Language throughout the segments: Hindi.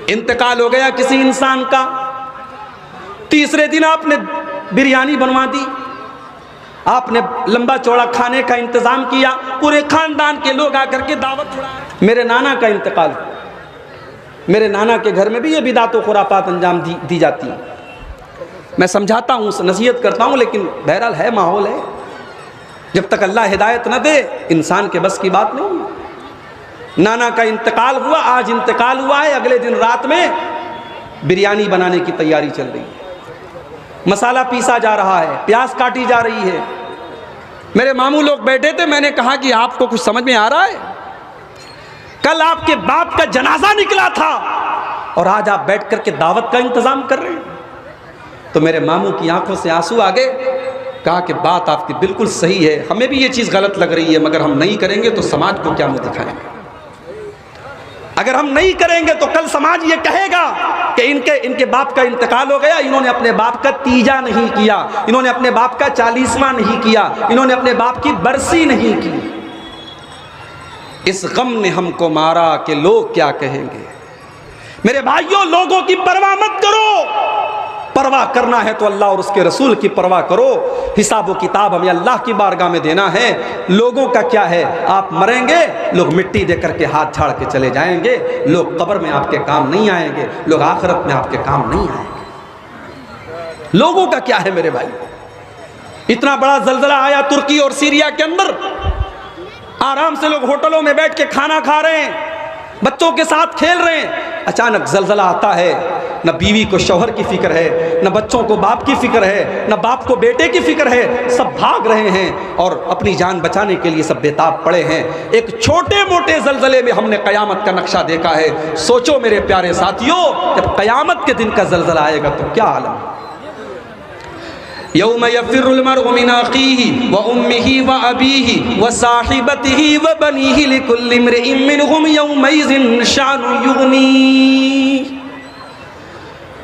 इंतकाल हो गया किसी इंसान का, तीसरे दिन आपने बिरयानी बनवा दी, आपने लंबा चौड़ा खाने का इंतजाम किया, पूरे खानदान के लोग आकर के दावत उड़ा। मेरे नाना का इंतकाल, मेरे नाना के घर में भी ये बिदात व खुराफात अंजाम दी जाती है। मैं समझाता हूँ, नसीहत करता हूँ, लेकिन बहरहाल है, माहौल है। जब तक अल्लाह हिदायत न दे इंसान के बस की बात नहीं। नाना का इंतकाल हुआ, आज इंतकाल हुआ है, अगले दिन रात में बिरयानी बनाने की तैयारी चल रही है, मसाला पीसा जा रहा है, प्याज काटी जा रही है। मेरे मामू लोग बैठे थे, मैंने कहा कि आपको कुछ समझ में आ रहा है? कल आपके बाप का जनाजा निकला था और आज आप बैठ करके दावत का इंतजाम कर रहे हैं। तो मेरे मामू की आंखों से आंसू आ गए। कहा कि बात आपकी बिल्कुल सही है, हमें भी ये चीज़ गलत लग रही है, मगर हम नहीं करेंगे तो समाज को क्या मुंह दिखाएंगे? अगर हम नहीं करेंगे तो कल समाज ये कहेगा कि इनके बाप का इंतकाल हो गया, इन्होंने अपने बाप का तीजा नहीं किया, इन्होंने अपने बाप का 40वां नहीं किया, इन्होंने अपने बाप की बरसी नहीं की। इस गम ने हमको मारा कि लोग क्या कहेंगे। मेरे भाइयों, लोगों की परवाह मत करो, परवाह करना है तो अल्लाह और उसके रसूल की परवाह करो। हिसाब व किताब हमें अल्लाह की बारगाह में देना है। लोगों का क्या है? आप मरेंगे, लोग मिट्टी दे करके हाथ झाड़ के चले जाएंगे, लोग कब्र में आपके काम नहीं आएंगे, लोग आखिरत में आपके काम नहीं आएंगे। लोगों का क्या है मेरे भाई? इतना बड़ा जलजला आया तुर्की और सीरिया के अंदर, आराम से लोग होटलों में बैठ के खाना खा रहे हैं, बच्चों के साथ खेल रहे हैं, अचानक जलजला आता है, न बीवी को शौहर की फिक्र है, न बच्चों को बाप की फिक्र है, न बाप को बेटे की फिक्र है, सब भाग रहे हैं और अपनी जान बचाने के लिए सब बेताब पड़े हैं। एक छोटे मोटे जलजले में हमने कयामत का नक्शा देखा है। सोचो मेरे प्यारे साथियों, जब कयामत के दिन का जलजला आएगा तो क्या आलम है। यौम यफ़िर्रुल मर्उ मिन अख़ीहि व उम्मिहि व अबीहि व साहिबतिहि व बनीहि लिकुल्लि इम्रिइन मिनहुम यौमइज़िन शानुन युग़नी।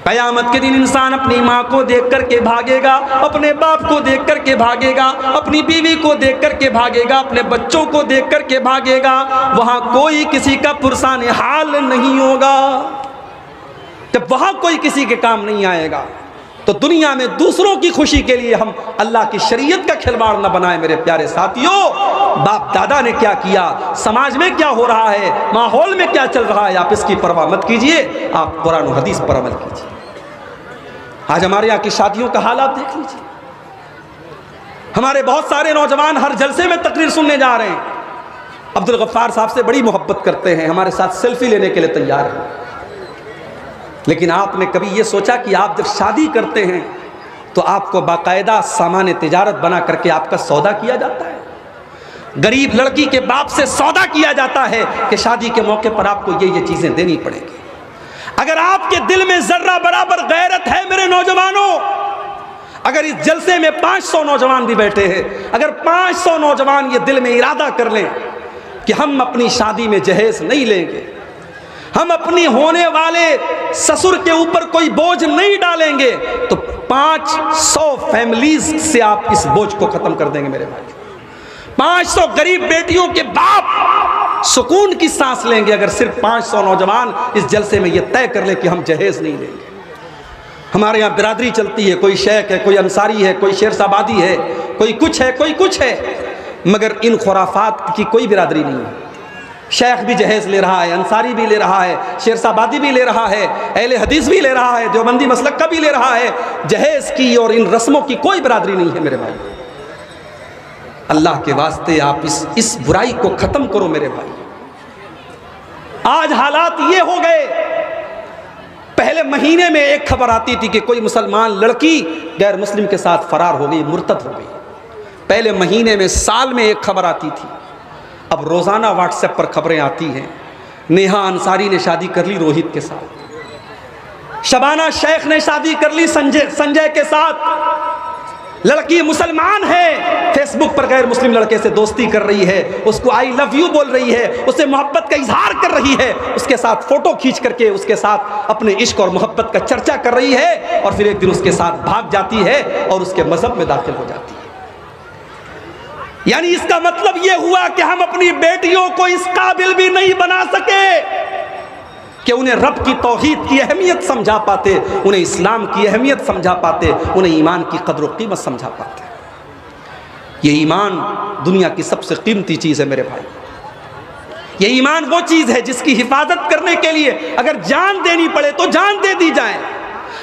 कयामत के दिन इंसान अपनी माँ को देख करके भागेगा, अपने बाप को देख करके भागेगा, अपनी बीवी को देख करके भागेगा, अपने बच्चों को देख करके भागेगा। वहाँ कोई किसी का पुरसान हाल नहीं होगा। जब वहाँ कोई किसी के काम नहीं आएगा तो दुनिया में दूसरों की खुशी के लिए हम अल्लाह की शरीयत का खिलवाड़ न बनाए। मेरे प्यारे साथियों, बाप दादा ने क्या किया, समाज में क्या हो रहा है, माहौल में क्या चल रहा है, आप इसकी परवाह मत कीजिए, आप कुरान और हदीस पर अमल कीजिए। आज हमारे यहाँ की शादियों का हाल आप देख लीजिए। हमारे बहुत सारे नौजवान हर जलसे में तकरीर सुनने जा रहे हैं, अब्दुल गफ्फार साहब से बड़ी मोहब्बत करते हैं, हमारे साथ सेल्फी लेने के लिए तैयार हैं। लेकिन आपने कभी ये सोचा कि आप जब शादी करते हैं तो आपको बाकायदा सामान तिजारत बना करके आपका सौदा किया जाता है? गरीब लड़की के बाप से सौदा किया जाता है कि शादी के मौके पर आपको ये चीज़ें देनी पड़ेगी। अगर आपके दिल में जर्रा बराबर गैरत है मेरे नौजवानों, अगर इस जलसे में 500 नौजवान भी बैठे हैं, अगर 500 नौजवान ये दिल में इरादा कर लें कि हम अपनी शादी में जहेज नहीं लेंगे, हम अपनी होने वाले ससुर के ऊपर कोई बोझ नहीं डालेंगे, तो 500 फैमिलीज से आप इस बोझ को खत्म कर देंगे मेरे भाई। 500 गरीब बेटियों के बाप सुकून की सांस लेंगे अगर सिर्फ 500 नौजवान इस जलसे में यह तय कर ले कि हम जहेज नहीं लेंगे। हमारे यहाँ बिरादरी चलती है, कोई शेख है, कोई अंसारी है, कोई शेरशाबादी है, कोई कुछ है, कोई कुछ है, मगर इन खुराफात की कोई बिरादरी नहीं है। शेख भी जहेज ले रहा है, अंसारी भी ले रहा है, शेरशाबादी भी ले रहा है, अहले हदीस भी ले रहा है, देवबंदी मसलक का भी ले रहा है। जहेज की और इन रस्मों की कोई बिरादरी नहीं है मेरे भाई। अल्लाह के वास्ते आप इस बुराई को खत्म करो मेरे भाई। आज हालात ये हो गए, पहले महीने में एक खबर आती थी कि कोई मुसलमान लड़की गैर मुस्लिम के साथ फरार हो गई, मुर्तद हो गई। पहले महीने में, साल में एक खबर आती थी। अब रोज़ाना व्हाट्सएप पर खबरें आती हैं। नेहा अंसारी ने शादी कर ली रोहित के साथ, शबाना शेख ने शादी कर ली संजय के साथ। लड़की मुसलमान है, फेसबुक पर गैर मुस्लिम लड़के से दोस्ती कर रही है, उसको आई लव यू बोल रही है, उससे मोहब्बत का इजहार कर रही है, उसके साथ फोटो खींच करके उसके साथ अपने इश्क और मोहब्बत का चर्चा कर रही है, और फिर एक दिन उसके साथ भाग जाती है और उसके मजहब में दाखिल हो जाती है। यानी इसका मतलब यह हुआ कि हम अपनी बेटियों को इस काबिल भी नहीं बना सके कि उन्हें रब की तौहीद की अहमियत समझा पाते, उन्हें इस्लाम की अहमियत समझा पाते, उन्हें ईमान की कद्र व कीमत समझा पाते। ये ईमान दुनिया की सबसे कीमती चीज़ है मेरे भाई। ये ईमान वो चीज़ है जिसकी हिफाजत करने के लिए अगर जान देनी पड़े तो जान दे दी जाए,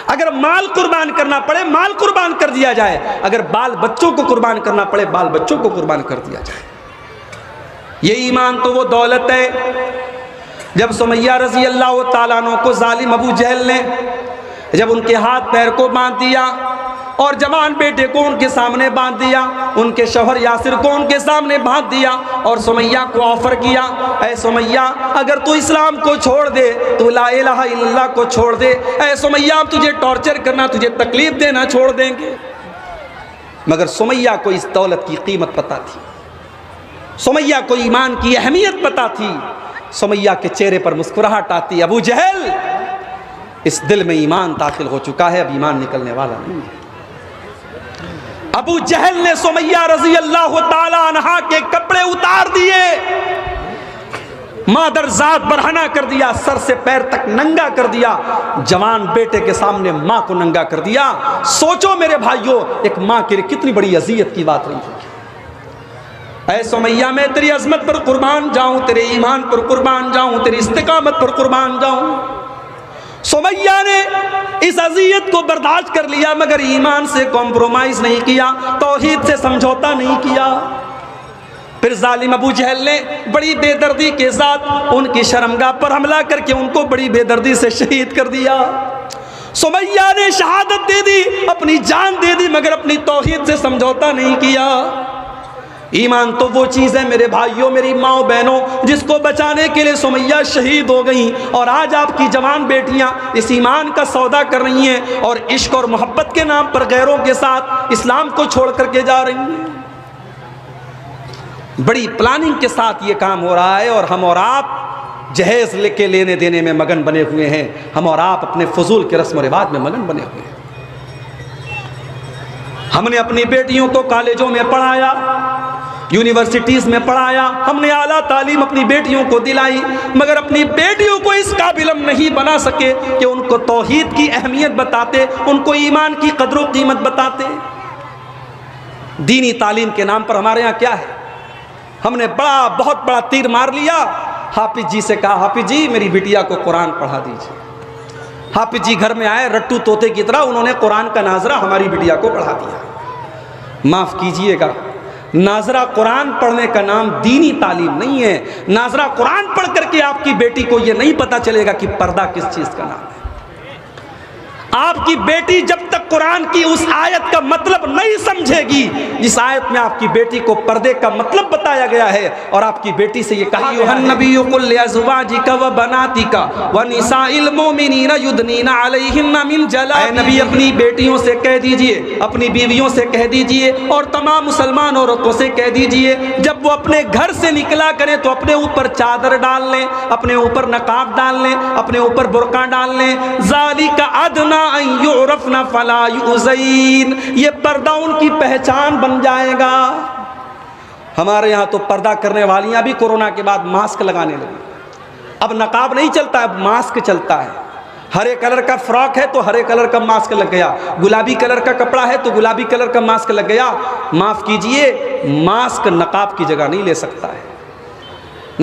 अगर माल कुर्बान करना पड़े माल कुर्बान कर दिया जाए, अगर बाल बच्चों को कुर्बान करना पड़े बाल बच्चों को कुर्बान कर दिया जाए। ये ईमान तो वो दौलत है। जब सुमैया रज़ी अल्लाह ताला अन्हा को जालिम अबू जहल ने जब उनके हाथ पैर को बांध दिया और जवान बेटे को उनके सामने बांध दिया, उनके शौहर यासिर को उनके सामने बांध दिया और सुमैया को ऑफर किया, ऐ सुमैया अगर तू इस्लाम को छोड़ दे, तू ला इलाहा इल्लल्लाह को छोड़ दे, ऐ सुमैया हम तुझे टॉर्चर करना, तुझे तकलीफ देना छोड़ देंगे। मगर सुमैया को इस दौलत की कीमत पता थी, सुमैया को ईमान की अहमियत पता थी। सुमैया के चेहरे पर मुस्कुराहट आती, अबू जहल इस दिल में ईमान दाखिल हो चुका है, अब ईमान निकलने वाला नहीं है। अबू जहल ने सुमैया रज़ी अल्लाह ताला अन्हा के कपड़े उतार दिए, मादर जात बरहना कर दिया, सर से पैर तक नंगा कर दिया, जवान बेटे के सामने मां को नंगा कर दिया। सोचो मेरे भाइयों, एक मां के लिए कितनी बड़ी अजियत की बात रही होगी। ऐ सुमैया मैं तेरी अजमत पर कुर्बान जाऊं, तेरे ईमान पर कुर्बान जाऊं, तेरी इस्तिकामत पर कुर्बान जाऊं। सुमैया ने इस अजियत को बर्दाश्त कर लिया, मगर ईमान से कॉम्प्रोमाइज नहीं किया, तौहीद से समझौता नहीं किया। फिर जालिम अबू जहल ने बड़ी बेदर्दी के साथ उनकी शर्मगाह पर हमला करके उनको बड़ी बेदर्दी से शहीद कर दिया। सुमैया ने शहादत दे दी, अपनी जान दे दी, मगर अपनी तौहीद से समझौता नहीं किया। ईमान तो वो चीज़ है मेरे भाइयों, मेरी माओ बहनों, जिसको बचाने के लिए सुमैया शहीद हो गई, और आज आपकी जवान बेटियां इस ईमान का सौदा कर रही हैं और इश्क और मोहब्बत के नाम पर गैरों के साथ इस्लाम को छोड़ करके जा रही हैं। बड़ी प्लानिंग के साथ ये काम हो रहा है और हम और आप जहेज लेके लेने देने में मगन बने हुए हैं, हम और आप अपने फजूल के रस्म रिवाज में मगन बने हुए हैं। हमने अपनी बेटियों को कॉलेजों में पढ़ाया, यूनिवर्सिटीज में पढ़ाया, हमने आला तालीम अपनी बेटियों को दिलाई, मगर अपनी बेटियों को इस काबिल नहीं बना सके कि उनको तौहीद की अहमियत बताते, उनको ईमान की कदर व कीमत बताते। दीनी तालीम के नाम पर हमारे यहाँ क्या है, हमने बहुत बड़ा तीर मार लिया। हाफिज जी से कहा, हाफिज जी मेरी बिटिया को कुरान पढ़ा दीजिए। हाफिज जी घर में आए रट्टू तोते की तरह, उन्होंने कुरान का नाजरा हमारी बिटिया को पढ़ा दिया। माफ़ कीजिएगा, नाजरा कुरान पढ़ने का नाम दीनी तालीम नहीं है। नाजरा कुरान पढ़ करके आपकी बेटी को यह नहीं पता चलेगा कि पर्दा किस चीज़ का नाम है। आपकी बेटी जब तक कुरान की उस आयत का मतलब नहीं समझेगी जिस आयत में आपकी बेटी को पर्दे का मतलब बताया गया है, और आपकी बेटी से ये कहा नबी अपनी बेटियों से कह दीजिए, अपनी बीवियों से कह दीजिए और तमाम मुसलमान औरतों से कह दीजिए, जब वो अपने घर से निकला करें तो अपने ऊपर चादर डाल लें, अपने ऊपर नकाब डाल लें, अपने ऊपर बुर्का डाल लें। ज़ालिका अदना युरफना फला युज़ैन, ये पर्दा उनकी पहचान बन जाएगा। हमारे यहाँ तो पर्दा करने वालियाँ भी कोरोना के बाद मास्क लगाने लगी। अब नकाब नहीं चलता, अब मास्क चलता है। हरे कलर का फ्रॉक है तो हरे कलर का मास्क लग गया, गुलाबी कलर का कपड़ा है तो गुलाबी कलर का मास्क लग गया। माफ़ कीजिए, मास्क नकाब की जगह नहीं ले सकता है।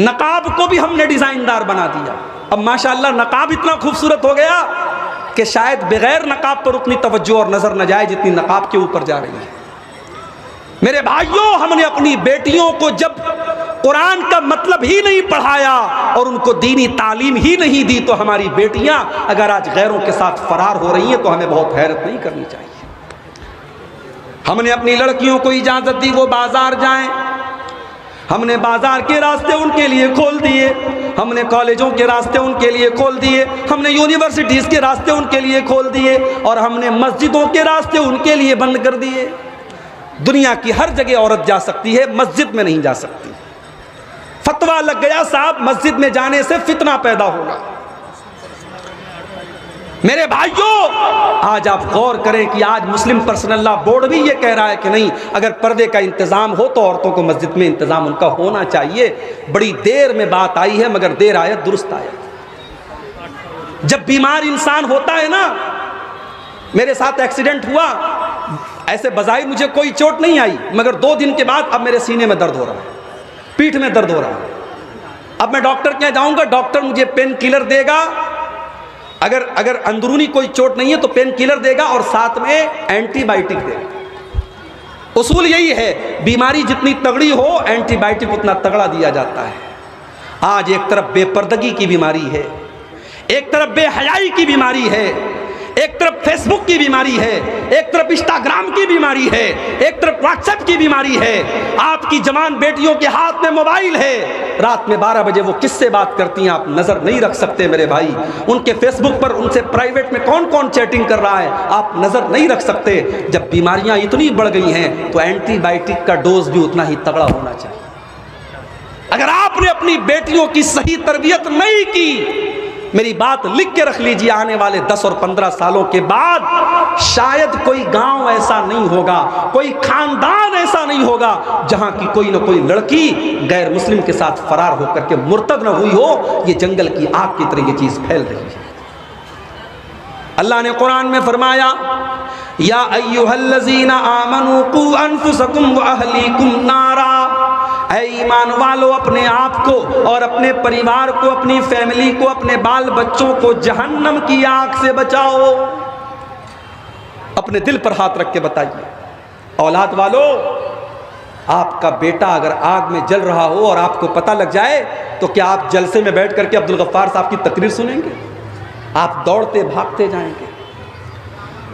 नकाब को भी हमने डिज़ाइनदार बना दिया। अब माशाअल्लाह नकाब इतना खूबसूरत हो गया कि शायद बगैर नकाब पर उतनी तवज्जो और नज़र न जाए जितनी नकाब के ऊपर जा रही है। मेरे भाइयों, हमने अपनी बेटियों को जब कुरान का मतलब ही नहीं पढ़ाया और उनको दीनी तालीम ही नहीं दी, तो हमारी बेटियां अगर आज गैरों के साथ फरार हो रही हैं तो हमें बहुत हैरत नहीं करनी चाहिए। हमने अपनी लड़कियों को इजाज़त दी वो बाजार जाएं, हमने बाजार के रास्ते उनके लिए खोल दिए, हमने कॉलेजों के रास्ते उनके लिए खोल दिए, हमने यूनिवर्सिटीज़ के रास्ते उनके लिए खोल दिए, और हमने मस्जिदों के रास्ते उनके लिए बंद कर दिए। दुनिया की हर जगह औरत जा सकती है, मस्जिद में नहीं जा सकती। फतवा लग गया साहब, मस्जिद में जाने से फितना पैदा होगा। मेरे भाइयों, आज आप गौर करें कि आज मुस्लिम पर्सनल लॉ बोर्ड भी ये कह रहा है कि नहीं, अगर पर्दे का इंतज़ाम हो तो औरतों को मस्जिद में इंतज़ाम उनका होना चाहिए। बड़ी देर में बात आई है, मगर देर आयत दुरुस्त आयत। जब बीमार इंसान होता है ना, मेरे साथ एक्सीडेंट हुआ, ऐसे बजाय मुझे कोई चोट नहीं आई, मगर 2 दिन के बाद अब मेरे सीने में दर्द हो रहा है, पीठ में दर्द हो रहा है। अब मैं डॉक्टर के यहाँ जाऊंगा, डॉक्टर मुझे पेन किलर देगा, अगर अंदरूनी कोई चोट नहीं है तो पेन किलर देगा और साथ में एंटीबायोटिक देगा। उसूल यही है, बीमारी जितनी तगड़ी हो एंटीबायोटिक उतना तगड़ा दिया जाता है। आज एक तरफ बेपर्दगी की बीमारी है, एक तरफ बेहयाई की बीमारी है, एक तरफ फेसबुक की बीमारी है, एक तरफ इंस्टाग्राम की बीमारी है, एक तरफ व्हाट्सएप की बीमारी है। आपकी जवान बेटियों के हाथ में मोबाइल है, रात में 12 बजे वो किससे बात करती हैं आप नजर नहीं रख सकते मेरे भाई। उनके फेसबुक पर उनसे प्राइवेट में कौन कौन चैटिंग कर रहा है आप नजर नहीं रख सकते। जब बीमारियां इतनी बढ़ गई हैं तो एंटीबायोटिक का डोज भी उतना ही तगड़ा होना चाहिए। अगर आपने अपनी बेटियों की सही तरबियत नहीं की, मेरी बात लिख के रख लीजिए, आने वाले 10 और 15 सालों के बाद शायद कोई गांव ऐसा नहीं होगा, कोई खानदान ऐसा नहीं होगा जहां की कोई ना कोई लड़की गैर मुस्लिम के साथ फरार होकर के मुर्तद न हुई हो। ये जंगल की आग की तरह ये चीज फैल रही है। अल्लाह ने कुरान में फरमाया, या अय्युहल्लज़ीना आमनू कू अनफुसकुम व अहलीकुम नारा, ऐ ईमान वालो अपने आप को और अपने परिवार को, अपनी फैमिली को, अपने बाल बच्चों को जहन्नम की आग से बचाओ। अपने दिल पर हाथ रख के बताइए, औलाद वालो, आपका बेटा अगर आग में जल रहा हो और आपको पता लग जाए तो क्या आप जलसे में बैठ करके अब्दुल गफ्फार साहब की तकरीर सुनेंगे? आप दौड़ते भागते जाएंगे।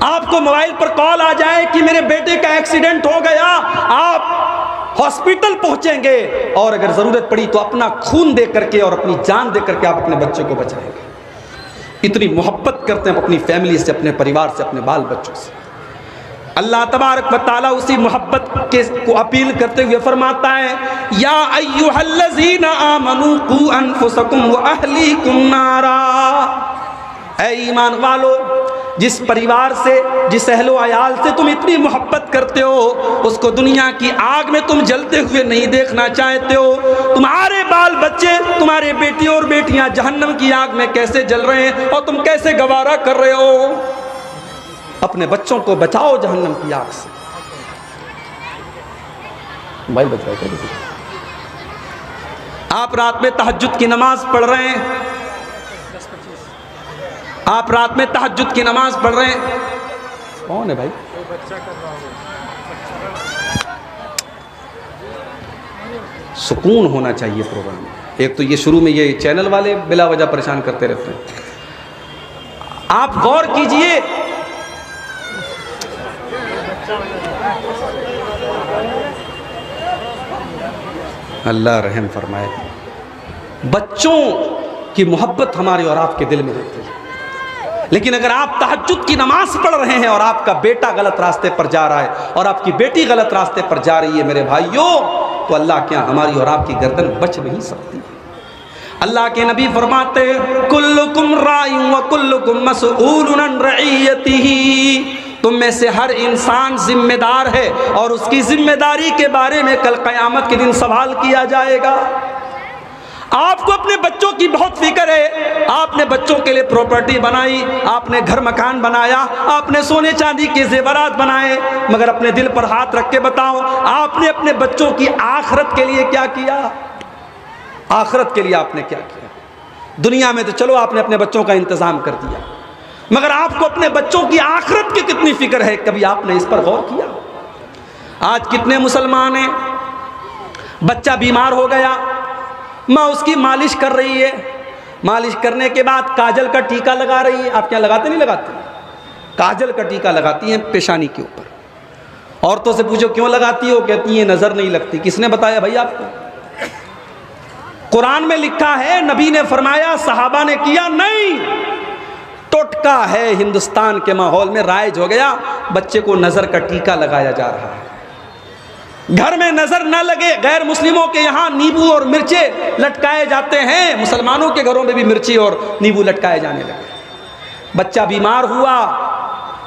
आपको मोबाइल पर कॉल आ जाए कि मेरे बेटे का एक्सीडेंट हो गया, आप हॉस्पिटल पहुंचेंगे और अगर जरूरत पड़ी तो अपना खून दे करके और अपनी जान दे करके आप अपने बच्चे को बचाएंगे। इतनी मोहब्बत करते हैं अपनी फैमिली से, अपने परिवार से, अपने बाल बच्चों से। अल्लाह तबारक व तआला उसी मोहब्बत के को अपील करते हुए फरमाता है, या अय्युहल्लज़ीना आमनू कू अनफुसकुम व अहलीकुम नारा, ऐ ईमान वालो, जिस परिवार से, जिस अहलो अयाल से तुम इतनी मोहब्बत करते हो, उसको दुनिया की आग में तुम जलते हुए नहीं देखना चाहते हो। तुम्हारे बाल बच्चे, तुम्हारे बेटी और बेटियां जहन्नम की आग में कैसे जल रहे हैं और तुम कैसे गवारा कर रहे हो। अपने बच्चों को बचाओ जहन्नम की आग से। मोबाइल बच रहा है। आप रात में तहज्जुद की नमाज पढ़ रहे हैं, आप रात में तहज्जुद की नमाज पढ़ रहे हैं, कौन है भाई? सुकून होना चाहिए प्रोग्राम में। एक तो ये शुरू में ये चैनल वाले बिला वजह परेशान करते रहते हैं। आप गौर कीजिए, अल्लाह रहम फरमाए। बच्चों की मोहब्बत हमारे और आपके दिल में होती है, लेकिन अगर आप तहज्जुद की नमाज पढ़ रहे हैं और आपका बेटा गलत रास्ते पर जा रहा है और आपकी बेटी गलत रास्ते पर जा रही है मेरे भाइयों, तो अल्लाह क्या हमारी और आपकी गर्दन बच नहीं सकती। अल्लाह के नबी फरमाते, कुल्लुकुम राइउन व कुल्लुकुम मसऊलुन अन रइयतिही, तुम में से हर इंसान जिम्मेदार है और उसकी जिम्मेदारी के बारे में कल क़यामत के दिन सवाल किया जाएगा। आपको अपने बच्चों की बहुत फिक्र है, आपने बच्चों के लिए प्रॉपर्टी बनाई, आपने घर मकान बनाया, आपने सोने चांदी के जेवरात बनाए, मगर अपने दिल पर हाथ रख के बताओ, आपने अपने बच्चों की आखिरत के लिए क्या किया? आखिरत के लिए आपने क्या किया? दुनिया में तो चलो आपने अपने बच्चों का इंतजाम कर दिया, मगर आपको अपने बच्चों की आखिरत की कितनी फिक्र है? कभी आपने इस पर गौर किया? आज कितने मुसलमान हैं, बच्चा बीमार हो गया, माँ उसकी मालिश कर रही है, मालिश करने के बाद काजल का टीका लगा रही है। आप क्या लगाते नहीं लगाते? काजल का टीका लगाती हैं पेशानी के ऊपर। औरतों से पूछो क्यों लगाती हो, कहती है नजर नहीं लगती। किसने बताया भाई आपको? कुरान में लिखा है, नबी ने फरमाया, सहाबा ने किया नहीं। टोटका है, हिंदुस्तान के माहौल में राइज हो गया, बच्चे को नजर का टीका लगाया जा रहा है। घर में नजर न लगे, गैर मुस्लिमों के यहाँ नींबू और मिर्चे लटकाए जाते हैं, मुसलमानों के घरों में भी मिर्ची और नींबू लटकाए जाने लगे। बच्चा बीमार हुआ,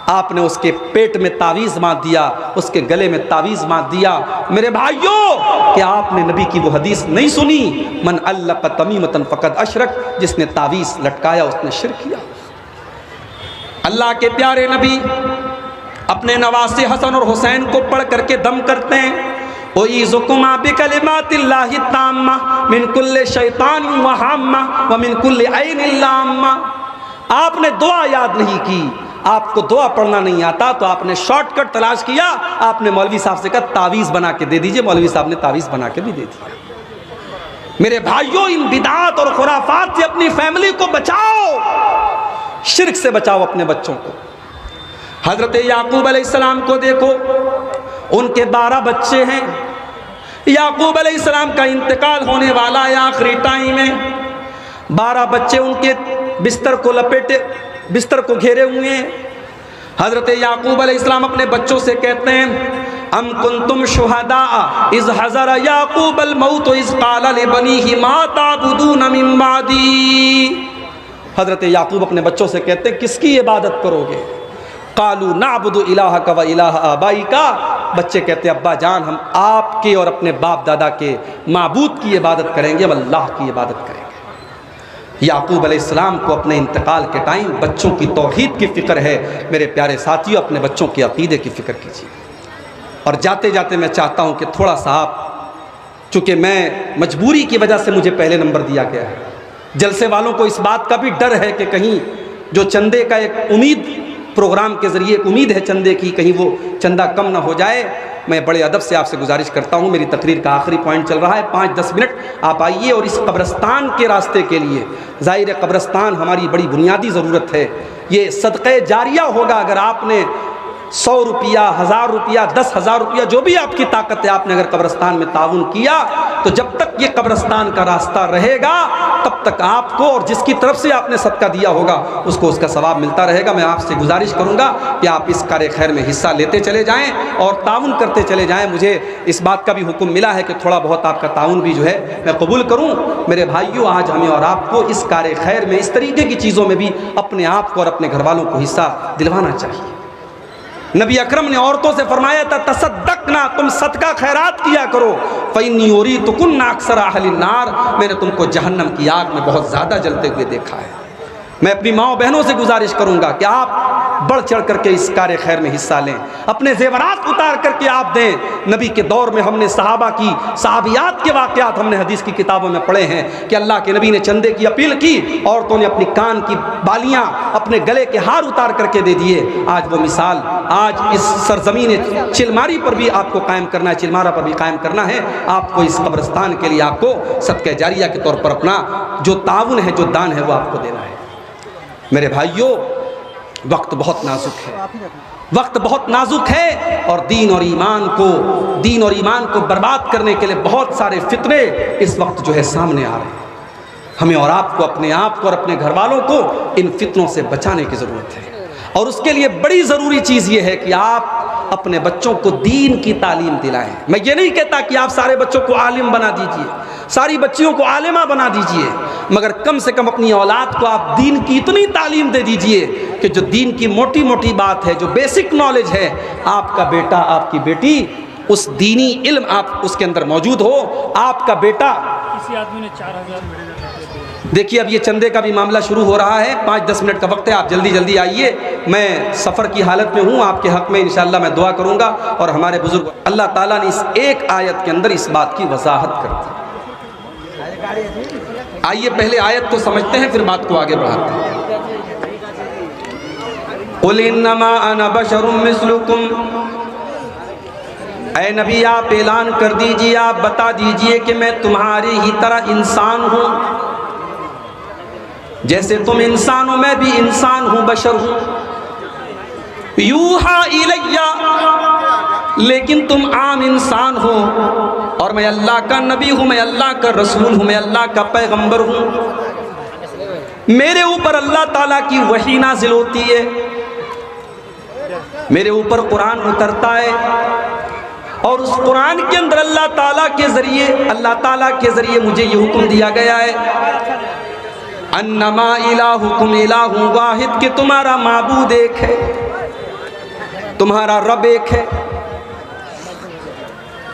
आपने उसके पेट में तावीज़ बांध दिया, उसके गले में तावीज़ बांध दिया। मेरे भाइयों, क्या आपने नबी की वो हदीस नहीं सुनी, मन अल्लक़ तमीमतन फ़क़द अशरक, जिसने तावीज़ लटकाया उसने शिर्क किया। अल्लाह के प्यारे नबी अपने नवासे हसन और हुसैन को पढ़ करके दम करते हैं, उईज़ुकुमा बिकलिमातिल्लाहि ताम्मा मिन कुल्लि शैतानिन व हाम्मा व मिन कुल्लि ऐनिन लाम्मा। आपने दुआ याद नहीं की, आपको दुआ पढ़ना नहीं आता, तो आपने शॉर्टकट तलाश किया, आपने मौलवी साहब से कहा तावीज़ बना के दे दीजिए। मौलवी साहब ने तावीज़ बना के भी दे दिया। मेरे भाइयों, इन बिदात और खुराफात से अपनी फैमिली को बचाओ, शिर्क से बचाओ अपने बच्चों को। हज़रत याकूब अलैहिस्सलाम को देखो, उनके 12 बच्चे हैं। याकूब अलैहिस्सलाम का इंतकाल होने वाला है आखिरी टाइम में। 12 बच्चे उनके बिस्तर को लपेटे, बिस्तर को घेरे हुए हैं। हज़रत याकूब अलैहिस्सलाम अपने बच्चों से कहते हैं, अम कुंतुम शुहदा इज़ हज़र याकूब अल मौत इज़ क़ाल लिबनीहि मा ताबुदून मिन बादी। हज़रत याकूब अपने बच्चों से कहते हैं, किसकी इबादत करोगे? कालू नाबुदु इलाहका व इलाह आबाइका। बच्चे कहते हैं, अब्बा जान, हम आपके और अपने बाप दादा के माबूद की इबादत करेंगे, हम अल्लाह की इबादत करेंगे। याकूब अलैहिस्सलाम को अपने इंतकाल के टाइम बच्चों की तौहीद की फ़िक्र है। मेरे प्यारे साथियों, अपने बच्चों के अक़ीदे की फ़िक्र कीजिए। और जाते जाते मैं चाहता हूँ कि थोड़ा सा आप, चूँकि मैं मजबूरी की वजह से मुझे पहले नंबर दिया गया है, जलसे वालों को इस बात का भी डर है कि कहीं जो चंदे का एक उम्मीद, प्रोग्राम के ज़रिए एक उम्मीद है चंदे की, कहीं वो चंदा कम ना हो जाए। मैं बड़े अदब से आपसे गुजारिश करता हूँ, मेरी तकरीर का आखिरी पॉइंट चल रहा है, 5-10 मिनट आप आइए और इस कब्रस्तान के रास्ते के लिए, ज़ाहिर कब्रस्तान हमारी बड़ी बुनियादी ज़रूरत है। ये सदक़े जारिया होगा अगर आपने 100 रुपया, 1000 रुपया, 10,000 रुपया, जो भी आपकी ताकत है, आपने अगर कब्रस्तान में ताउन किया, तो जब तक ये कब्रस्तान का रास्ता रहेगा तब तक आपको और जिसकी तरफ से आपने सदका दिया होगा उसको उसका सवाब मिलता रहेगा। मैं आपसे गुजारिश करूंगा कि आप इस कार्य खैर में हिस्सा लेते चले जाएं और ताउन करते चले जाएं। मुझे इस बात का भी हुक्म मिला है कि थोड़ा बहुत आपका ताउन भी जो है मैं कबूल करूं। मेरे भाइयों, आज हमें और आपको इस कार्य खैर में, इस तरीके की चीज़ों में भी अपने आप को और अपने घर वालों को हिस्सा दिलवाना चाहिए। नबी अकरम ने औरतों से फरमाया था, तसद्दक़ना, तुम सदका खैरात किया करो, फ़इन्नी उरीतुकुन्ना अक्सर अहलिन नार, मैंने तुमको जहन्नम की आग में बहुत ज़्यादा जलते हुए देखा है। मैं अपनी माओ बहनों से गुजारिश करूंगा कि आप बढ़ चढ़ करके इस कार्य खैर में हिस्सा लें, अपने ज़ेवरात उतार करके आप दें। नबी के दौर में हमने सहाबा की, सहाबियात के वाक़यात हमने हदीस की किताबों में पढ़े हैं कि अल्लाह के नबी ने चंदे की अपील की, औरतों ने अपनी कान की बालियाँ, अपने गले के हार उतार करके दे दिए। आज वो मिसाल, आज इस सरजमीन चिलमारी पर भी आपको कायम करना है, चिलमारा पर भी कायम करना है। आपको इस कब्रस्तान के लिए आपको सदका जारिया के तौर पर अपना जो ताउन है, जो दान है, वो आपको देना है। मेरे भाइयों, वक्त बहुत नाजुक है, वक्त बहुत नाजुक है और दीन और ईमान को बर्बाद करने के लिए बहुत सारे फितने इस वक्त जो है सामने आ रहे हैं। हमें और आपको, अपने आप को और अपने घर वालों को इन फितनों से बचाने की ज़रूरत है। और उसके लिए बड़ी ज़रूरी चीज़ ये है कि आप अपने बच्चों को दीन की तालीम दिलाएं। मैं ये नहीं कहता कि आप सारे बच्चों को आलिम बना दीजिए, सारी बच्चियों को आलिमा बना दीजिए, मगर कम से कम अपनी औलाद को आप दीन की इतनी तालीम दे दीजिए कि जो दीन की मोटी मोटी बात है, जो बेसिक नॉलेज है, आपका बेटा, आपकी बेटी उस दीनी इल्म आप उसके अंदर मौजूद हो। आपका बेटा, किसी आदमी ने 4000 देखिए अब ये चंदे का भी मामला शुरू हो रहा है, 5-10 मिनट का वक्त है, आप जल्दी जल्दी आइए। मैं सफ़र की हालत में हूँ, आपके हक़ में इंशाअल्लाह मैं दुआ करूँगा। और हमारे बुजुर्ग, अल्लाह ताला ने इस एक आयत के अंदर इस बात की वजाहत कर दी। आइए पहले आयत को समझते हैं, फिर बात को आगे बढ़ाते हैं। कुल इन्नमा अना बशरुम मिस्लुकुम, ऐ नबी आप ऐलान कर दीजिए, आप बता दीजिए कि मैं तुम्हारी ही तरह इंसान हूँ। जैसे तुम इंसान हो मैं भी इंसान हूँ, बशर हूँ। यूहा इलैया, लेकिन तुम आम इंसान हो और मैं अल्लाह का नबी हूँ, मैं अल्लाह का रसूल हूँ, मैं अल्लाह का पैगंबर हूँ। मेरे ऊपर अल्लाह ताला की वही नाज़िल होती है, मेरे ऊपर कुरान उतरता है और उस कुरान के अंदर अल्लाह ताला के ज़रिए मुझे ये हुक्म दिया गया है, अन्नमा इलाहुकुम इलाहुन वाहिद, कि तुम्हारा माबूद एक है। तुम्हारा रब एक है,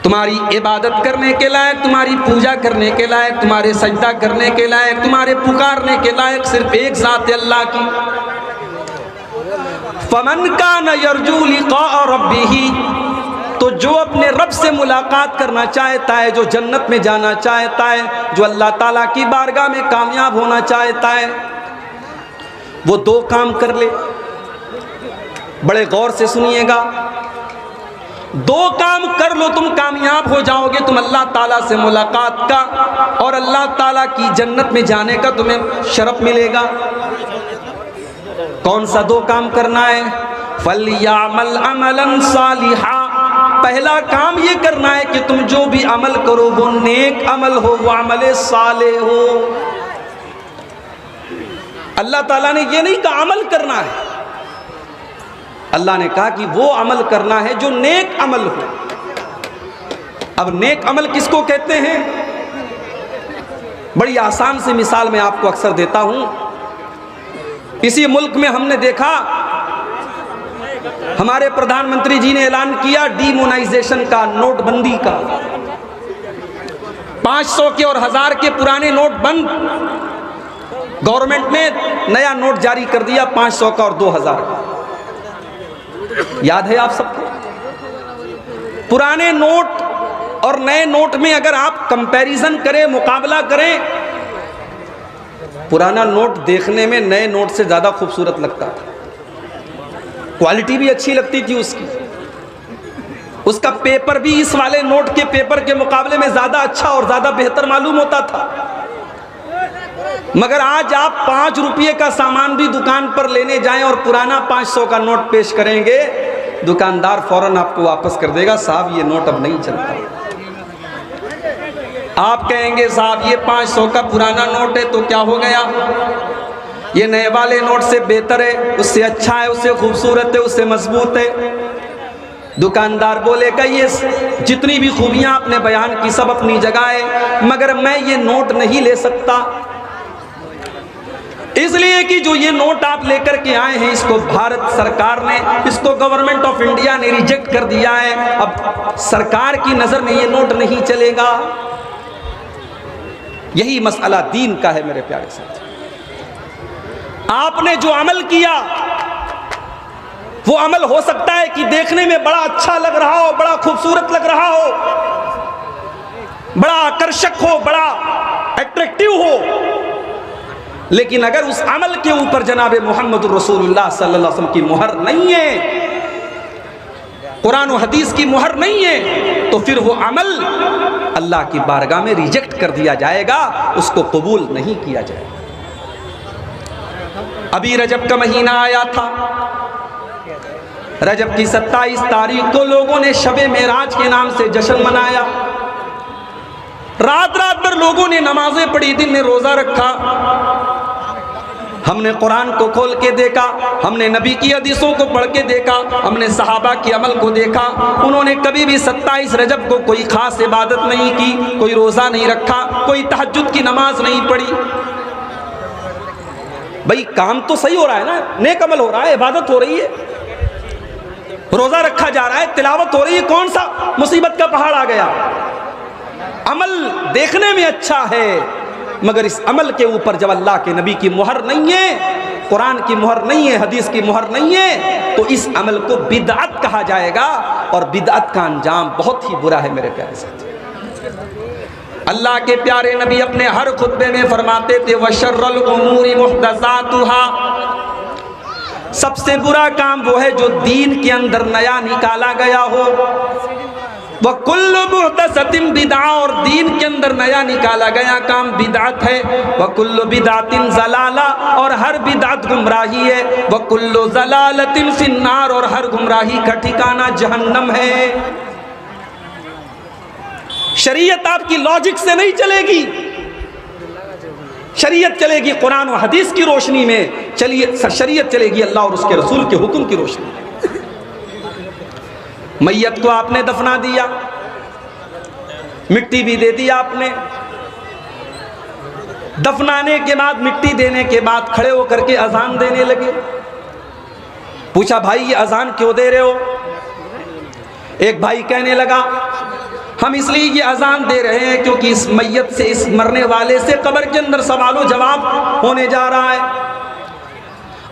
तुम्हारी इबादत करने के लायक, तुम्हारी पूजा करने के लायक, तुम्हारे सजदा करने के लायक, तुम्हारे पुकारने के लायक सिर्फ एक ज़ात है अल्लाह की। फमन कान यरजू लिक़ा रब्बिही, तो जो अपने रब से मुलाकात करना चाहता है, जो जन्नत में जाना चाहता है, जो अल्लाह ताला की बारगाह में कामयाब होना चाहता है, वो दो काम कर ले। बड़े गौर से सुनिएगा, दो काम कर लो, तुम कामयाब हो जाओगे। तुम अल्लाह ताला से मुलाकात का और अल्लाह ताला की जन्नत में जाने का तुम्हें शरफ मिलेगा। कौन सा दो काम करना है? फलयामल अमलन सालिहा, पहला काम ये करना है कि तुम जो भी अमल करो वो नेक अमल हो, वो अमल साले हो। अल्लाह ताला ने ये नहीं कहा अमल करना है, अल्लाह ने कहा कि वो अमल करना है जो नेक अमल हो। अब नेक अमल किसको कहते हैं? बड़ी आसान सी मिसाल मैं आपको अक्सर देता हूं। इसी मुल्क में हमने देखा, हमारे प्रधानमंत्री जी ने ऐलान किया डीमोनाइजेशन का, नोटबंदी का। 500 के और 1000 के पुराने नोट बंद, गवर्नमेंट ने नया नोट जारी कर दिया 500 का और 2000 का। याद है आप सबको? पुराने नोट और नए नोट में अगर आप कंपैरिजन करें, मुकाबला करें, पुराना नोट देखने में नए नोट से ज्यादा खूबसूरत लगता था, क्वालिटी भी अच्छी लगती थी उसकी, उसका पेपर भी इस वाले नोट के पेपर के मुकाबले में ज्यादा अच्छा और ज्यादा बेहतर मालूम होता था। मगर आज आप 5 रुपये का सामान भी दुकान पर लेने जाएं और पुराना 500 का नोट पेश करेंगे, दुकानदार फौरन आपको वापस कर देगा, साहब ये नोट अब नहीं चलता। आप कहेंगे साहब ये 500 का पुराना नोट है तो क्या हो गया, ये नए वाले नोट से बेहतर है, उससे अच्छा है, उससे खूबसूरत है, उससे मजबूत है। दुकानदार बोलेगा ये जितनी भी खूबियां आपने बयान की सब अपनी जगह है, मगर मैं ये नोट नहीं ले सकता, इसलिए कि जो ये नोट आप लेकर के आए हैं इसको भारत सरकार ने, इसको गवर्नमेंट ऑफ इंडिया ने रिजेक्ट कर दिया है। अब सरकार की नजर में ये नोट नहीं चलेगा। यही मसला दीन का है मेरे प्यारे साथी। आपने जो अमल किया वो अमल हो सकता है कि देखने में बड़ा अच्छा लग रहा हो, बड़ा खूबसूरत लग रहा हो, बड़ा आकर्षक हो, बड़ा अट्रैक्टिव हो, लेकिन अगर उस अमल के ऊपर जनाब मोहम्मद रसूलुल्लाह सल्लल्लाहु अलैहि वसल्लम की मुहर नहीं है, कुरान और हदीस की मुहर नहीं है, तो फिर वो अमल अल्लाह की बारगाह में रिजेक्ट कर दिया जाएगा, उसको कबूल नहीं किया जाएगा। अभी रजब का महीना आया था, रजब की 27 तारीख को लोगों ने शबे मेराज के नाम से जश्न मनाया। रात रात भर लोगों ने नमाजें पढ़ी, दिन में रोजा रखा। हमने कुरान को खोल के देखा, हमने नबी की हदीसों को पढ़ के देखा, हमने सहाबा के अमल को देखा। उन्होंने कभी भी 27 रजब को कोई खास इबादत नहीं की, कोई रोजा नहीं रखा, कोई तहज्जुद की नमाज नहीं पढ़ी। भाई काम तो सही हो रहा है ना, नेक अमल हो रहा है, इबादत हो रही है, रोजा रखा जा रहा है, तिलावत हो रही है, कौन सा मुसीबत का पहाड़ आ गया? अमल देखने में अच्छा है, मगर इस अमल के ऊपर जब अल्लाह के नबी की मुहर नहीं है, कुरान की मुहर नहीं है, हदीस की मुहर नहीं है, तो इस अमल को बिदअत कहा जाएगा, और बिदअत का अंजाम बहुत ही बुरा है मेरे प्यारे साथी। अल्लाह के प्यारे नबी अपने हर खुतबे में फरमाते थे वशर्रुल उमूरी मुहदसातुहा, सबसे बुरा काम वो है जो दीन के अंदर नया निकाला गया हो। वह कुल्लु मुहदसतिन बिदअ, और दीन के अंदर नया निकाला गया काम बिदअत है। वह कुल्लु बिदअतिन ज़लाला, और हर बिदअत गुमराही है। वह कुल्लु ज़लालतिन फिन्नार, और हर गुमराही का ठिकाना जहन्नम है। शरीयत आपकी लॉजिक से नहीं चलेगी, शरीयत चलेगी कुरान और हदीस की रोशनी में, चलिए शरीयत चलेगी अल्लाह और उसके रसूल के हुक्म की रोशनी में। मैयत को आपने दफना दिया, मिट्टी भी दे दी आपने, दफनाने के बाद मिट्टी देने के बाद खड़े होकर के अजान देने लगे। पूछा भाई ये अजान क्यों दे रहे हो? एक भाई कहने लगा, हम इसलिए ये अजान दे रहे हैं क्योंकि इस मैयत से, इस मरने वाले से कब्र के अंदर सवालो जवाब होने जा रहा है।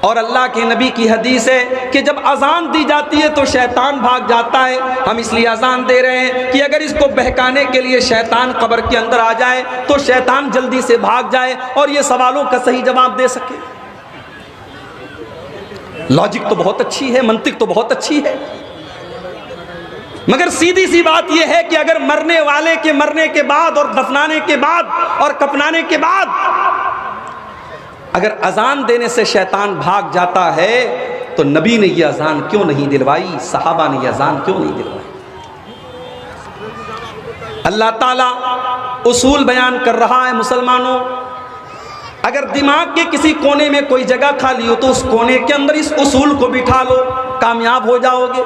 और अल्लाह के नबी की हदीस है कि जब अजान दी जाती है तो शैतान भाग जाता है। हम इसलिए अजान दे रहे हैं कि अगर इसको बहकाने के लिए शैतान कब्र के अंदर आ जाए तो शैतान जल्दी से भाग जाए और ये सवालों का सही जवाब दे सके। लॉजिक तो बहुत अच्छी है, मंतिक तो बहुत अच्छी है, मगर सीधी सी बात यह है कि अगर मरने वाले के मरने के बाद और दफनाने के बाद और कफनाने के बाद अगर अजान देने से शैतान भाग जाता है तो नबी ने यह अजान क्यों नहीं दिलवाई, सहाबा ने यह अजान क्यों नहीं दिलवाई? अल्लाह ताला उसूल बयान कर रहा है मुसलमानों, अगर दिमाग के किसी कोने में कोई जगह खाली हो तो उस कोने के अंदर इस उसूल को बिठा लो, कामयाब हो जाओगे।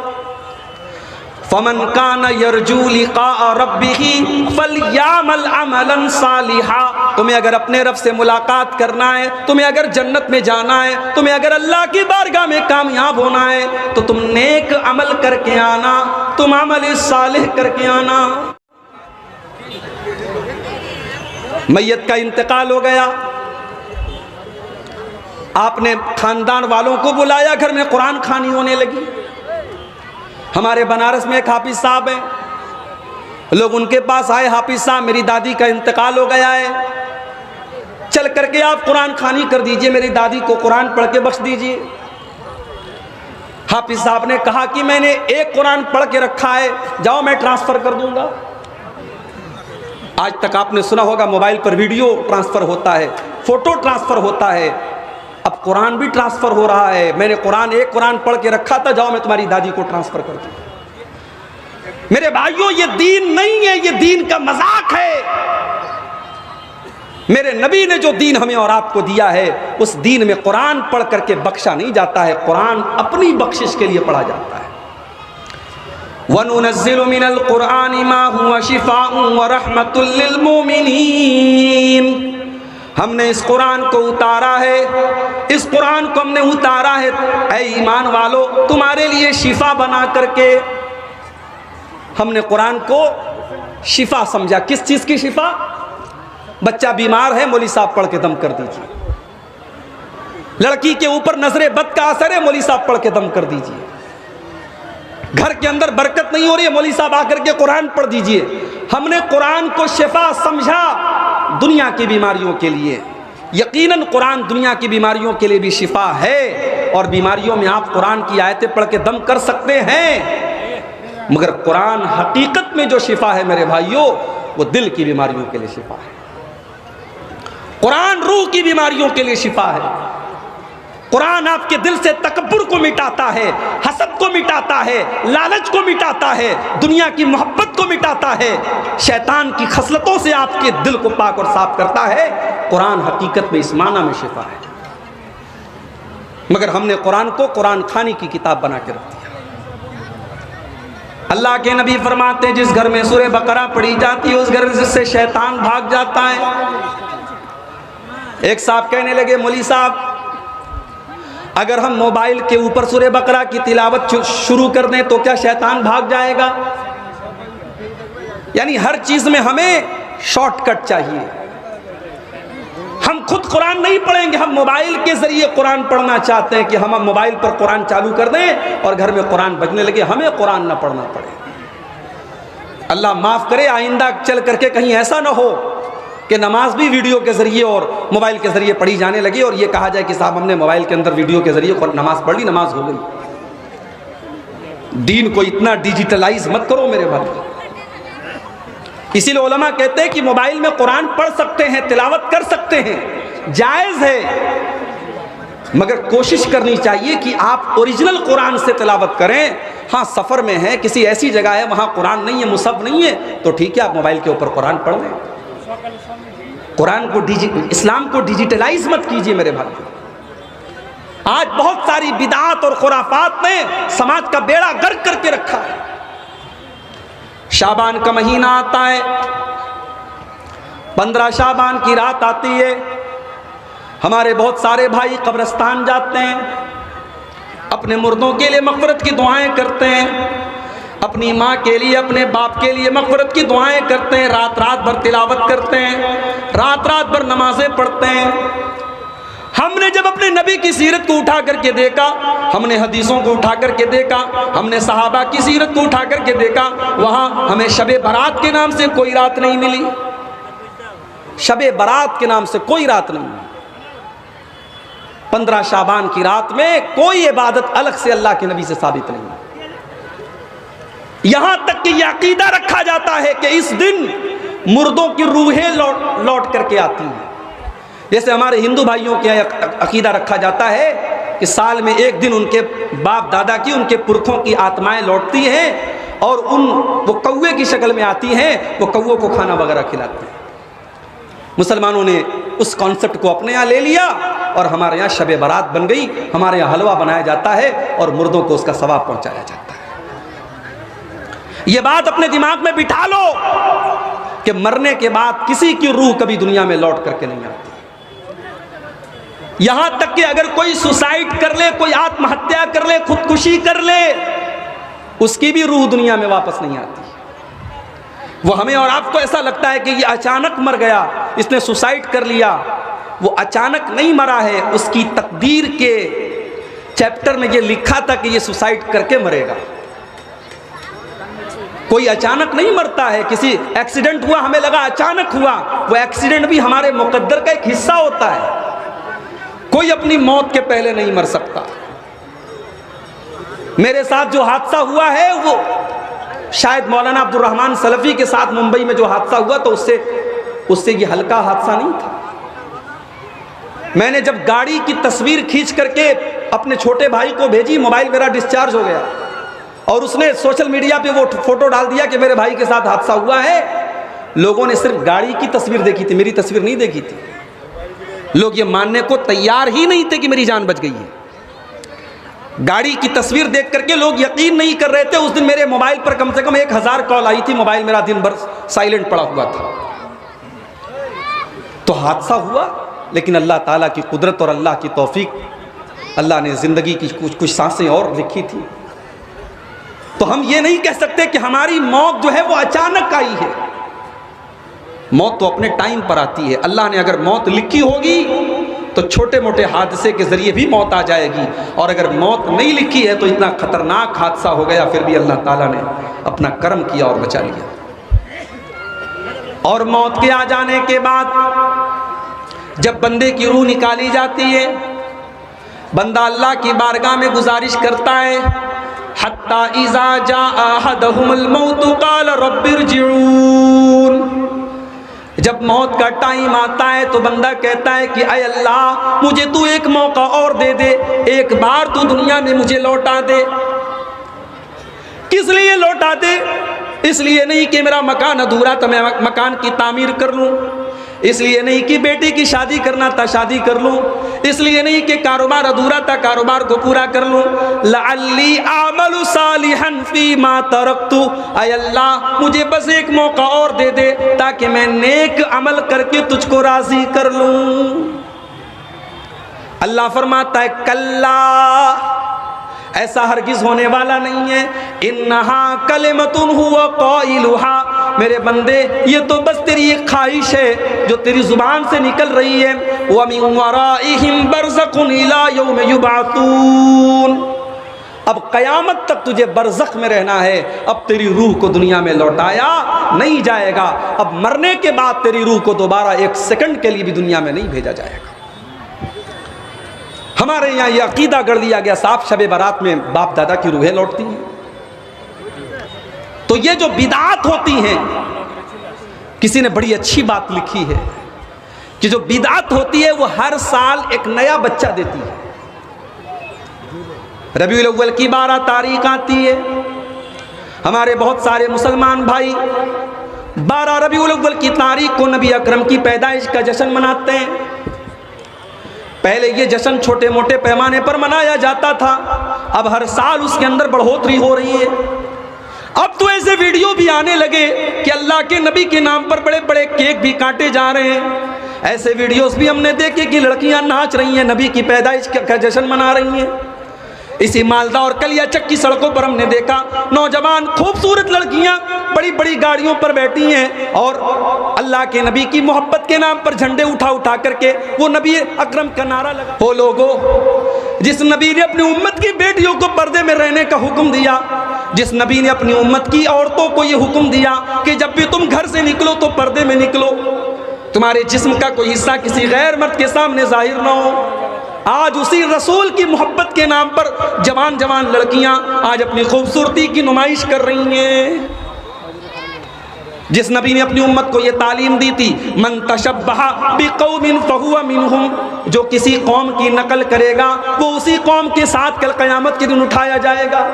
फमन कान यरजू लिका रब्बिही फलयामल अमलन सालिहा। तुम्हें अगर अपने रब से मुलाकात करना है, तुम्हें अगर जन्नत में जाना है, तुम्हें अगर अल्लाह की बारगाह में कामयाब होना है तो तुम नेक अमल करके आना, तुम अमल सालिह करके आना। मैयत का इंतकाल हो गया, आपने खानदान वालों को बुलाया, घर में कुरान खानी होने लगी। हमारे बनारस में एक हाफिज साहब हैं, लोग उनके पास आए, हाफिज साहब मेरी दादी का इंतकाल हो गया है, चल करके आप कुरान खानी कर दीजिए, मेरी दादी को कुरान पढ़ के बख्श दीजिए। हाफिज साहब ने कहा कि मैंने एक कुरान पढ़ के रखा है, जाओ मैं ट्रांसफर कर दूंगा। आज तक आपने सुना होगा मोबाइल पर वीडियो ट्रांसफर होता है, फोटो ट्रांसफर होता है, अब कुरान भी ट्रांसफर हो रहा है। मैंने एक कुरान पढ़ के रखा था, जाओ मैं तुम्हारी दादी को ट्रांसफर कर दूं। मेरे भाइयों, ये दीन नहीं है, ये दीन का मजाक है। मेरे नबी ने जो दीन हमें और आपको दिया है, उस दीन में कुरान पढ़ करके बख्शा नहीं जाता है, कुरान अपनी बख्शिश के लिए पढ़ा जाता है। वनुनज़्ज़िलु मिनल कुरानि मा हुवा शिफ़ाउन व रहमतुल लिल मुमिनीन। हमने इस कुरान को उतारा है, इस कुरान को हमने उतारा है ऐ ईमान वालो तुम्हारे लिए शिफा बना करके। हमने कुरान को शिफा समझा। किस चीज की शिफा? बच्चा बीमार है, मौलवी साहब पढ़ के दम कर दीजिए। लड़की के ऊपर नजरे बद का असर है, मौलवी साहब पढ़ के दम कर दीजिए। घर के अंदर बरकत नहीं हो रही है, मौलवी साहब आकर के कुरान पढ़ दीजिए। हमने कुरान को शिफा समझा दुनिया की बीमारियों के लिए। यकीनन कुरान दुनिया की बीमारियों के लिए भी शिफा है, और बीमारियों में आप कुरान की आयतें पढ़ के दम कर सकते हैं, मगर कुरान हकीकत में जो शिफा है मेरे भाइयों, वो दिल की बीमारियों के लिए शिफा है। कुरान रूह की बीमारियों के लिए शिफा है। कुरान आपके दिल से तकब्बुर को मिटाता है, हसद को मिटाता है, लालच को मिटाता है, दुनिया की मोहब्बत को मिटाता है, शैतान की खसलतों से आपके दिल को पाक और साफ करता है। कुरान हकीकत में इस माना में शिफा है, मगर हमने कुरान को कुरान खानी की किताब बना के रख दिया। अल्लाह के नबी फरमाते हैं, जिस घर में सूरह बकरा पढ़ी जाती है उस घर से शैतान भाग जाता है। एक साहब कहने लगे, मौलवी साहब अगर हम मोबाइल के ऊपर सूरह बकरा की तिलावत शुरू कर दें तो क्या शैतान भाग जाएगा? यानी हर चीज में हमें शॉर्टकट चाहिए। हम खुद कुरान नहीं पढ़ेंगे, हम मोबाइल के जरिए कुरान पढ़ना चाहते हैं कि हम मोबाइल पर कुरान चालू कर दें और घर में कुरान बजने लगे, हमें कुरान ना पढ़ना पड़े। अल्लाह माफ करे, आइंदा चल करके कहीं ऐसा ना हो कि नमाज भी वीडियो के जरिए और मोबाइल के जरिए पढ़ी जाने लगी और ये कहा जाए कि साहब हमने मोबाइल के अंदर वीडियो के जरिए नमाज पढ़ ली, नमाज हो गई। दीन को इतना डिजिटलाइज मत करो मेरे भाई। इसीलिए उलमा कहते हैं कि मोबाइल में कुरान पढ़ सकते हैं, तिलावत कर सकते हैं, जायज है, मगर कोशिश करनी चाहिए कि आप ओरिजिनल कुरान से तिलावत करें। हाँ, सफर में है, किसी ऐसी जगह है वहां कुरान नहीं है, मुसहफ नहीं है, तो ठीक है आप मोबाइल के ऊपर कुरान पढ़ लें। कुरान को इस्लाम को डिजिटलाइज मत कीजिए मेरे भाई। आज बहुत सारी बिदात और खुराफात ने समाज का बेड़ा गर्क करके रखा है। शाबान का महीना आता है, 15 शाबान की रात आती है, हमारे बहुत सारे भाई कब्रिस्तान जाते हैं, अपने मुर्दों के लिए मग़फ़िरत की दुआएं करते हैं, अपनी माँ के लिए, अपने बाप के लिए मग़फ़िरत की दुआएं करते हैं, रात रात भर तिलावत करते हैं, रात रात भर नमाज़ें पढ़ते हैं। हमने जब अपने नबी की सीरत को उठा करके देखा, हमने हदीसों को उठा करके देखा, हमने सहाबा की सीरत को उठा करके देखा, वहाँ हमें शबे बारात के नाम से कोई रात नहीं मिली। शबे बारात के नाम से कोई रात नहीं मिली। 15 शाबान की रात में कोई इबादत अलग से अल्लाह के नबी से साबित नहीं है। यहां तक कि यह अकीदा रखा जाता है कि इस दिन मुर्दों की रूहें लौट करके आती हैं। जैसे हमारे हिंदू भाइयों के अकीदा रखा जाता है कि साल में एक दिन उनके बाप दादा की, उनके पुरखों की आत्माएं लौटती हैं और वो कौवे की शक्ल में आती हैं, वो कौवों को खाना वगैरह खिलाते हैं। मुसलमानों ने उस कॉन्सेप्ट को अपने यहाँ ले लिया और हमारे यहाँ शबे बारात बन गई। हमारे यहाँ हलवा बनाया जाता है और मुर्दों को उसका सवाब पहुंचाया जाता है। ये बात अपने दिमाग में बिठा लो कि मरने के बाद किसी की रूह कभी दुनिया में लौट करके नहीं आती। यहां तक कि अगर कोई सुसाइड कर ले, कोई आत्महत्या कर ले, खुदकुशी कर ले, उसकी भी रूह दुनिया में वापस नहीं आती। वो हमें और आपको ऐसा लगता है कि ये अचानक मर गया, इसने सुसाइड कर लिया। वो अचानक नहीं मरा है, उसकी तकदीर के चैप्टर में ये लिखा था कि ये सुसाइड करके मरेगा। कोई अचानक नहीं मरता है। किसी एक्सीडेंट हुआ, हमें लगा अचानक हुआ, वो एक्सीडेंट भी हमारे मुकद्दर का एक हिस्सा होता है। कोई अपनी मौत के पहले नहीं मर सकता। मेरे साथ जो हादसा हुआ है वो शायद मौलाना अब्दुल रहमान सलफी के साथ मुंबई में जो हादसा हुआ तो उससे ये हल्का हादसा नहीं था। मैंने जब गाड़ी की तस्वीर खींच करके अपने छोटे भाई को भेजी, मोबाइल मेरा डिस्चार्ज हो गया और उसने सोशल मीडिया पे वो फोटो डाल दिया कि मेरे भाई के साथ हादसा हुआ है। लोगों ने सिर्फ गाड़ी की तस्वीर देखी थी, मेरी तस्वीर नहीं देखी थी। लोग ये मानने को तैयार ही नहीं थे कि मेरी जान बच गई है। गाड़ी की तस्वीर देख करके लोग यकीन नहीं कर रहे थे। उस दिन मेरे मोबाइल पर कम से कम 1000 कॉल आई थी। मोबाइल मेरा दिन भर साइलेंट पड़ा हुआ था। तो हादसा हुआ, लेकिन अल्लाह ताला की कुदरत और अल्लाह की तौफीक, अल्लाह ने जिंदगी की कुछ सांसें और लिखी थी। तो हम ये नहीं कह सकते कि हमारी मौत जो है वो अचानक आई है। मौत तो अपने टाइम पर आती है। अल्लाह ने अगर मौत लिखी होगी तो छोटे मोटे हादसे के जरिए भी मौत आ जाएगी, और अगर मौत नहीं लिखी है तो इतना खतरनाक हादसा हो गया, फिर भी अल्लाह ताला ने अपना करम किया और बचा लिया। और मौत के आ जाने के बाद जब बंदे की रूह निकाली जाती है, बंदा अल्लाह की बारगाह में गुजारिश करता है, हत्ता इज़ा जा अहदहुमुल मौत क़ाल रब्बिरजिऊन। जब मौत का टाइम आता है तो बंदा कहता है कि अय अल्लाह, मुझे तू एक मौका और दे दे, एक बार तू दुनिया में मुझे लौटा दे। किस लिए लौटा दे? इसलिए नहीं कि मेरा मकान अधूरा था, मैं मकान की तामीर कर लूं। इसलिए नहीं कि बेटी की शादी करना था, शादी कर लूं। इसलिए नहीं कि कारोबार अधूरा था, कारोबार को पूरा कर लूं। लअल्ली आमलु सालिहन फीमा तरक्तु। ऐ अल्लाह, मुझे बस एक मौका और दे दे ताकि मैं नेक अमल करके तुझको राजी कर लूं। अल्लाह फरमाता है कल्ला, ऐसा हरगिज होने वाला नहीं है। इन्नहा कलिमतुन हुवा क़ाइलुहा, मेरे बंदे ये तो बस तेरी एक ख्वाहिश है जो तेरी जुबान से निकल रही है। व मिन वराइहिम बरज़खुन इला यौम युबअतून। अब क़यामत तक तुझे बरज़ख में रहना है। अब तेरी रूह को दुनिया में लौटाया नहीं जाएगा। अब मरने के बाद तेरी रूह को दोबारा एक सेकंड के लिए भी दुनिया में नहीं भेजा जाएगा। हमारे यहाँ यह अकीदा गढ़ दिया गया, साफ शबे बारात में बाप दादा की रूहें लौटती हैं। तो ये जो बिदात होती हैं, किसी ने बड़ी अच्छी बात लिखी है कि जो बिदात होती है वो हर साल एक नया बच्चा देती है। रबीउल अव्वल की 12 तारीख आती है। हमारे बहुत सारे मुसलमान भाई 12 रबीउल अव्वल की तारीख को नबी अकरम की पैदाइश का जश्न मनाते हैं। पहले ये जश्न छोटे मोटे पैमाने पर मनाया जाता था, अब हर साल उसके अंदर बढ़ोतरी हो रही है। अब तो ऐसे वीडियो भी आने लगे कि अल्लाह के नबी के नाम पर बड़े बड़े केक भी काटे जा रहे हैं। ऐसे वीडियोस भी हमने देखे कि लड़कियां नाच रही हैं, नबी की पैदाइश का जश्न मना रही हैं। इसी मालदा और कलियाचक की सड़कों पर हमने देखा नौजवान खूबसूरत लड़कियां बड़ी बड़ी गाड़ियों पर बैठी हैं और अल्लाह के नबी की मोहब्बत के नाम पर झंडे उठा उठा करके वो नबी अकरम का नारा लगा। वो लोगों, जिस नबी ने अपनी उम्मत की बेटियों को पर्दे में रहने का हुक्म दिया, जिस नबी ने अपनी उम्मत की औरतों को ये हुक्म दिया कि जब भी तुम घर से निकलो तो पर्दे में निकलो, तुम्हारे जिस्म का कोई हिस्सा किसी गैर मर्द के सामने जाहिर ना हो, आज उसी रसूल की मोहब्बत के नाम पर जवान जवान लड़कियां आज अपनी खूबसूरती की नुमाइश कर रही हैं। जिस नबी ने अपनी उम्मत को यह तालीम दी थी, मन तशब्बहा बिकौमिन फहुवा मिनहुम, जो किसी कौम की नकल करेगा वो उसी कौम के साथ कल क़यामत के दिन उठाया जाएगा।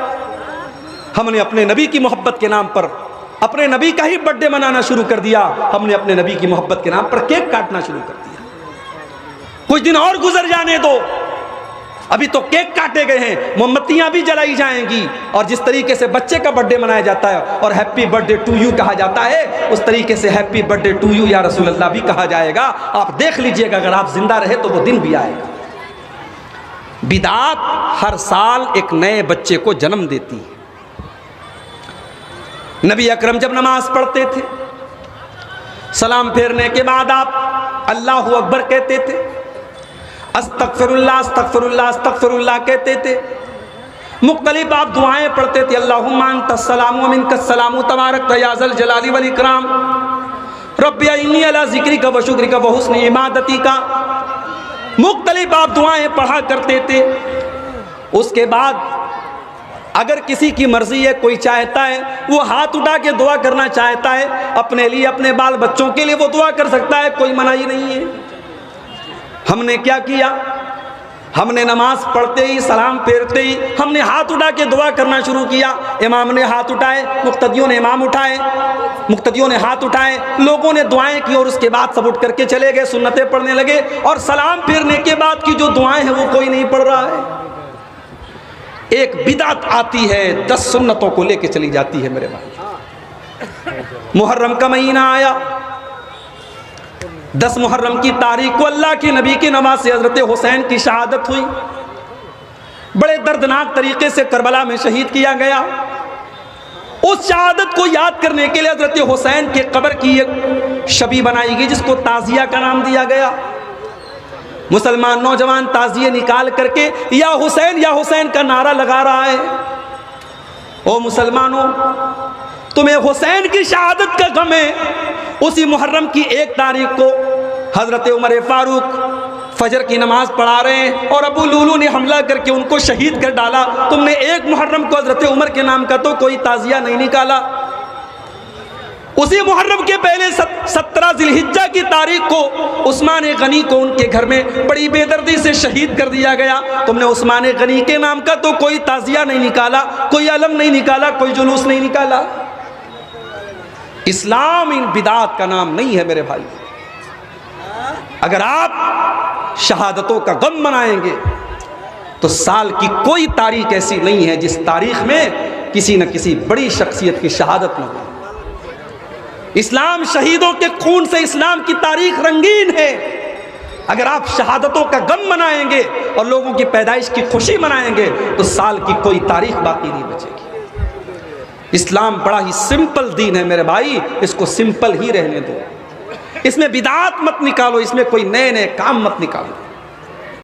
हमने अपने नबी की मोहब्बत के नाम पर अपने नबी का ही बर्थडे मनाना शुरू कर दिया। हमने अपने नबी की मोहब्बत के नाम पर केक काटना शुरू कर दिया। कुछ दिन और गुजर जाने दो, अभी तो केक काटे गए हैं, मोमबत्तियां भी जलाई जाएंगी और जिस तरीके से बच्चे का बर्थडे मनाया जाता है और हैप्पी बर्थडे टू यू कहा जाता है, उस तरीके से हैप्पी बर्थडे टू यू या रसूल अल्लाह भी कहा जाएगा। आप देख लीजिएगा, अगर आप जिंदा रहे तो वो दिन भी आएगा। बिदात हर साल एक नए बच्चे को जन्म देती है। नबी अकरम जब नमाज पढ़ते थे, सलाम फेरने के बाद आप अल्लाहु अकबर कहते थे, अस्तगफिरुल्लाह अस्तगफिरुल्लाह अस्तगफिरुल्लाह कहते थे। मुख्तलिफ आप दुआएं पढ़ते थे, अल्लाहुम्मा अंतस्सलामु व मिनकस्सलामु तबारक या ज़ल जलाली वल इकराम, रब्बी इन्नी अला ज़िक्रिका व शुक्रिका व हुस्नि इबादतिका। मुख्तलिफ आप दुआएं पढ़ा करते थे। उसके बाद अगर किसी की मर्जी है, कोई चाहता है वो हाथ उठा के दुआ करना चाहता है, अपने लिए अपने बाल बच्चों के लिए वो दुआ कर सकता है, कोई मनाही नहीं है। हमने क्या किया, हमने नमाज पढ़ते ही सलाम फेरते ही हमने हाथ उठा के दुआ करना शुरू किया। इमाम ने हाथ उठाए, मुक्तदियों ने इमाम उठाए, मुक्तदियों ने हाथ उठाए, लोगों ने दुआएं की और उसके बाद सब उठ करके चले गए, सुन्नतें पढ़ने लगे और सलाम फेरने के बाद की जो दुआएं हैं वो कोई नहीं पढ़ रहा है। एक बिदअत आती है, 10 सुन्नतों को लेके चली जाती है। मेरे भाई, मुहर्रम का महीना आया, 10 मुहर्रम की तारीख को अल्लाह के नबी की नमाज से हजरत हुसैन की शहादत हुई। बड़े दर्दनाक तरीके से करबला में शहीद किया गया। उस शहादत को याद करने के लिए हजरत हुसैन के कब्र की एक शबी बनाई गई जिसको ताजिया का नाम दिया गया। मुसलमान नौजवान ताजिए निकाल करके या हुसैन का नारा लगा रहा है। ओ मुसलमानों, तुम्हें हुसैन की शहादत का गम है। उसी मुहर्रम की 1 तारीख को हजरत उमर फारूक फजर की नमाज पढ़ा रहे हैं और अबू लूलू ने हमला करके उनको शहीद कर डाला। तुमने 1 मुहर्रम को हजरत उमर के नाम का तो कोई ताजिया नहीं निकाला। उसी मुहर्रम के पहले 17 जिलहिज्जा की तारीख को उस्मान गनी को उनके घर में बड़ी बेदर्दी से शहीद कर दिया गया। तुमने उस्मान गनी के नाम का तो कोई ताजिया नहीं निकाला, कोई अलम नहीं निकाला, कोई जुलूस नहीं निकाला। इस्लाम इन बिदात का नाम नहीं है मेरे भाई। अगर आप शहादतों का गम मनाएंगे तो साल की कोई तारीख ऐसी नहीं है जिस तारीख में किसी न किसी बड़ी शख्सियत की शहादत न हो। इस्लाम शहीदों के खून से इस्लाम की तारीख रंगीन है। अगर आप शहादतों का गम मनाएंगे और लोगों की पैदाइश की खुशी मनाएंगे तो साल की कोई तारीख बाकी नहीं बचेगी। इस्लाम बड़ा ही सिंपल दीन है मेरे भाई, इसको सिंपल ही रहने दो। इसमें बिदात मत निकालो, इसमें कोई नए नए काम मत निकालो।